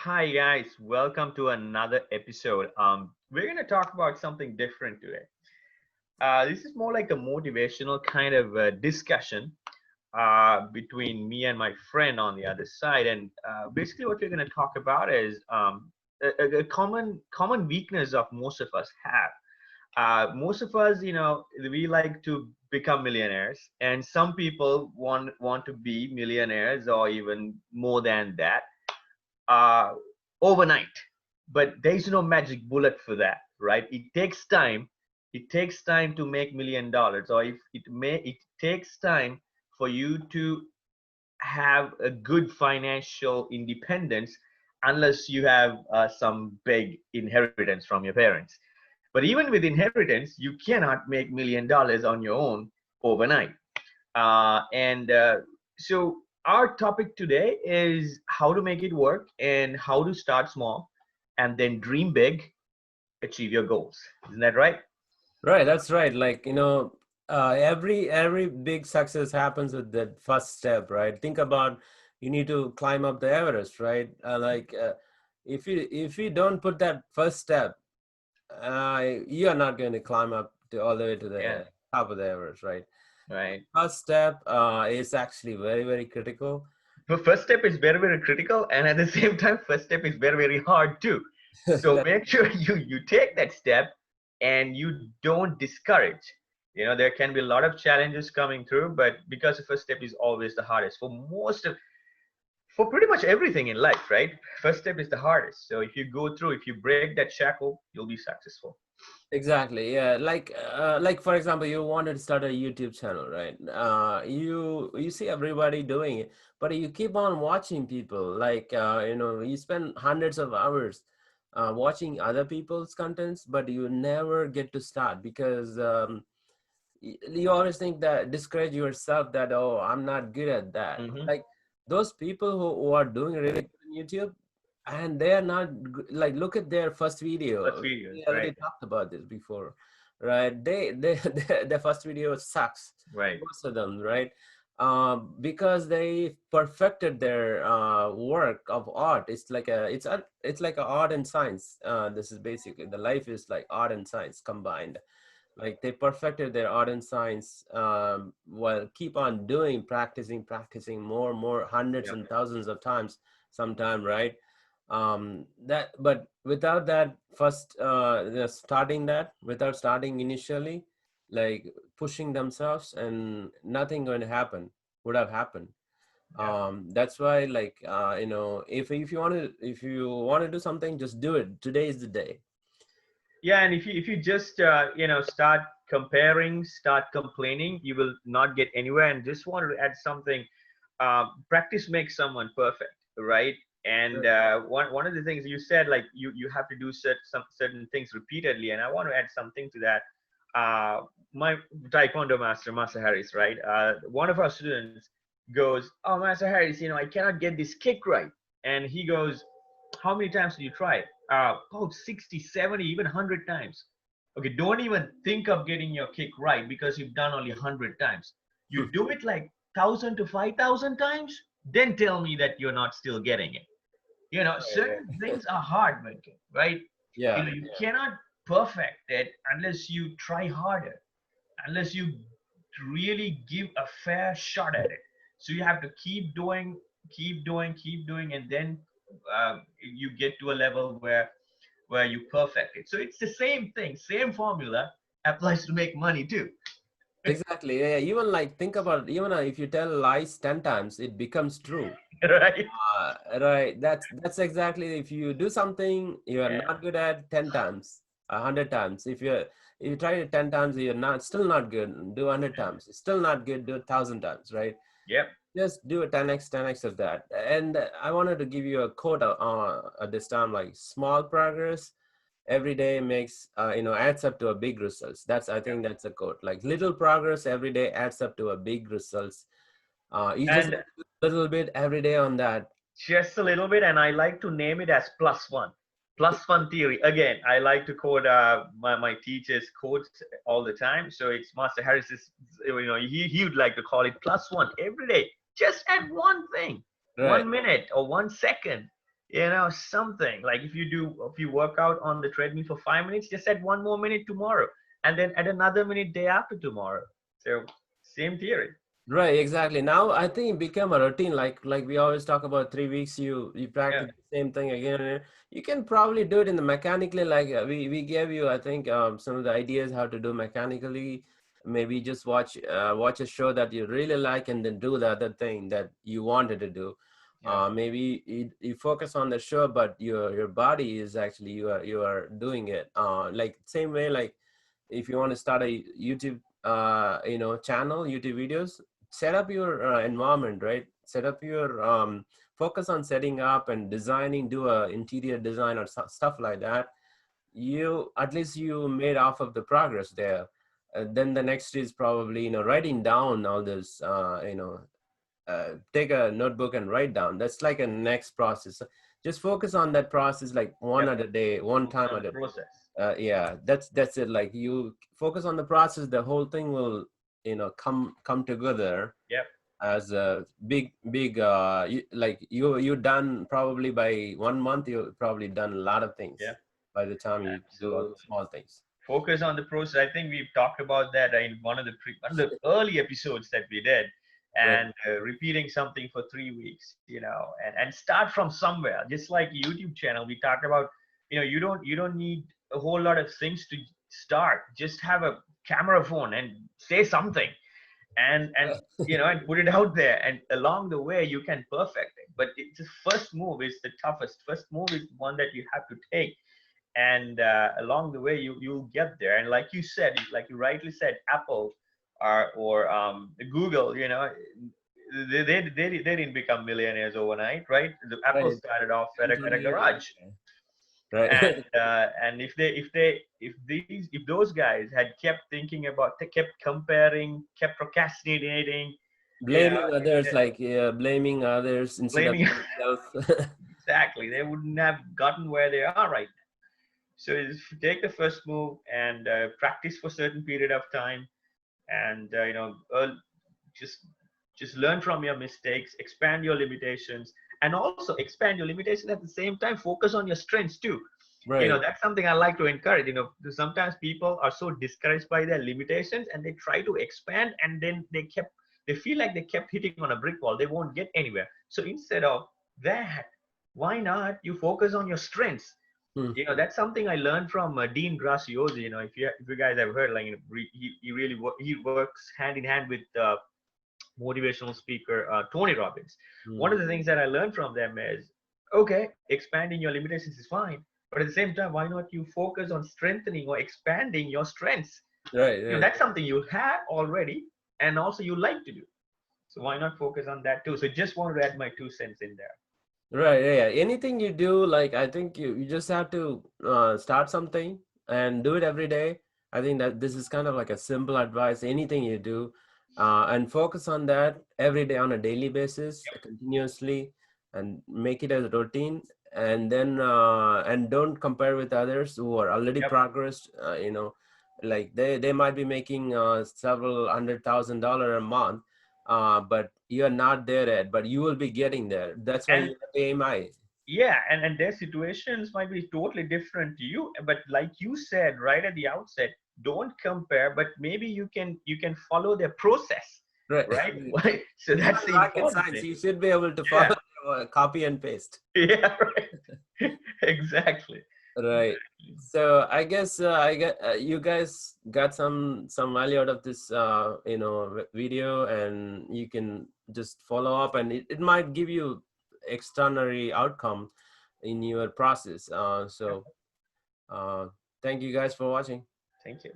Hi guys, welcome to another episode. We're gonna talk about something different today. This is more like a motivational kind of discussion between me and my friend on the other side. And basically, what we're gonna talk about is a common weakness of most of us have. Most of us, we like to become millionaires, and some people want to be millionaires or even more than that uh, overnight. But there's no magic bullet for that, right? It takes time. It takes time to make $1 million, or if it takes time for you to have a good financial independence, unless you have some big inheritance from your parents. But even with inheritance, you cannot make $1 million on your own overnight. And so our topic today is how to make it work and how to start small and then dream big, achieve your goals. Isn't that right? Right, that's right. Every big success happens with that first step, right? Think about you need to climb up the Everest, right? If you don't put that first step, you are not going to climb up to all the way to Yeah, the top of the Everest, right? right. First step is actually very, very critical. The first step is very, very critical, and at the same time, first step is very, very hard too. So That, make sure you take that step and you don't discourage. There can be a lot of challenges coming through, but because the first step is always the hardest for pretty much everything in life, right? First step is the hardest. So if you break that shackle, you'll be successful. Exactly. Yeah. Like for example, you wanted to start a YouTube channel, right? You see everybody doing it, but you keep on watching people. You spend hundreds of hours watching other people's contents, but you never get to start because you always think that discourage yourself that, oh, I'm not good at that. Mm-hmm. Like those people who are doing really good on YouTube and they are not like look at their first First video. videos, We right? already talked about this before, right? Their first video sucks, Right. most of them, right? Because they perfected their work of art. It's like a art and science. This is basically the life is like art and science combined. Like they perfected their art and science while keep on doing practicing more hundreds Yep. and thousands of times sometime, right? That but without that first starting that without starting initially, like pushing themselves, and nothing going to happen would have happened. Yep. That's why, if you want to do something, just do it. Today is the day. Yeah, and if you just start comparing, start complaining, you will not get anywhere. And just wanted to add something. Practice makes someone perfect, right? And one of the things you said, like you have to do some certain things repeatedly. And I want to add something to that. My taekwondo master, Master Harris, right? One of our students goes, "Oh, Master Harris, I cannot get this kick right." And he goes, "How many times did you try it?" About 60, 70, even 100 times. Okay, don't even think of getting your kick right because you've done only 100 times. You do it like 1,000 to 5,000 times, then tell me that you're not still getting it. Right. Certain things are hard, Venkat, right? Yeah. You cannot perfect it unless you try harder, unless you really give a fair shot at it. So you have to keep doing, and then you get to a level where you perfect it. So it's the same thing, same formula applies to make money too. Exactly. Yeah, yeah. Even like think about even if you tell lies 10 times, it becomes true. Right? Right. That's exactly if you do something you are Yeah. not good at 10 times, 100 times. If you try it 10 times, you're not still not good. Do 100 times. It's still not good. Do 1,000 times. Right. Yep. Just do a 10x of that. And I wanted to give you a quote at this time, like small progress every day makes adds up to a big results. That's I Yep. think that's a quote. Like little progress every day adds up to a big results. You just And have to do a little bit every day on that. just a little bit, and I like to name it as plus one. Plus one theory. Again, I like to quote my teacher's quotes all the time. So it's Master Harris's, he would like to call it plus one every day. Just add one thing, Right. 1 minute or 1 second. something like if you work out on the treadmill for 5 minutes, just add one more minute tomorrow, and then add another minute day after tomorrow. So same theory. Right, exactly. Now I think it become a routine. Like we always talk about 3 weeks. You Yeah, practice the same thing again and again. You can probably do it in the mechanically. Like we gave you, I think, some of the ideas how to do mechanically. Maybe just watch a show that you really like and then do the other thing that you wanted to do. yeah, Maybe you focus on the show, but your body is actually you are doing it. Like same way, like if you want to start a YouTube channel, YouTube videos, set up your environment, right? Set up your focus on setting up and designing, do a interior design or stuff like that. You at least you made off of the progress there. Then the next is probably writing down all this. Take a notebook and write down. That's like a next process. Just focus on that process, like one yep. at a day, one Focus time on at the a. process. Yeah, that's it. Like you focus on the process, the whole thing will come together Yep, as a big like you done probably by 1 month. You probably done a lot of things yep, by the time you do all the absolutely. small things. Focus on the process. I think we've talked about that in one of the early episodes that we did, Right. and repeating something for 3 weeks, and start from somewhere. Just like YouTube channel, we talked about, you don't need a whole lot of things to start. Just have a camera phone and say something, and put it out there, and along the way you can perfect it. But it's the first move is the toughest. First move is one that you have to take, and along the way you'll get there. And like you said, like you rightly said, Apple or Google, they didn't become millionaires overnight, right? The Apple Right. started off at a 20 years. garage. Right. And if those guys had kept thinking about, kept comparing, kept procrastinating, you know Blaming others, like blaming others instead of blaming themselves. exactly, they wouldn't have gotten where they are right. So take the first move and practice for a certain period of time, and just just learn from your mistakes, expand your limitations, and also expand your limitations at the same time. Focus on your strengths too. Right. That's something I like to encourage. Sometimes people are so discouraged by their limitations, and they try to expand, and then they feel like they kept hitting on a brick wall. They won't get anywhere. So instead of that, why not you focus on your strengths? Hmm. That's something I learned from Dean Graziosi. If you guys have heard, like, he really he works hand in hand with motivational speaker Tony Robbins. One Hmm. of the things that I learned from them is, okay, expanding your limitations is fine, but at the same time, why not you focus on strengthening or expanding your strengths? Right. Right. That's something you have already, and also you like to do. So why not focus on that too? So just wanted to add my 2 cents in there. Right, yeah, yeah. Anything you do, like I think you just have to start something and do it every day. I think that this is kind of like a simple advice. Anything you do, and focus on that every day on a daily basis, continuously, and make it as a routine. And then and don't compare with others who are already Yep. progressed. Like they might be making several $100,000 a month, but you're not there yet, but you will be getting there. That's why you And have to aim high. yeah, and their situations might be totally different to you, but like you said right at the outset, don't compare, but maybe you can follow their process, Right. right? Why? So It's that's not the rocket important science. thing. You should be able to Yeah. follow, copy and paste. Yeah, right. Exactly. Right. So I guess I get you guys got some value out of this video, and you can just follow up, and it might give you extraordinary outcome in your process. So uh, thank you guys for watching. Thank you.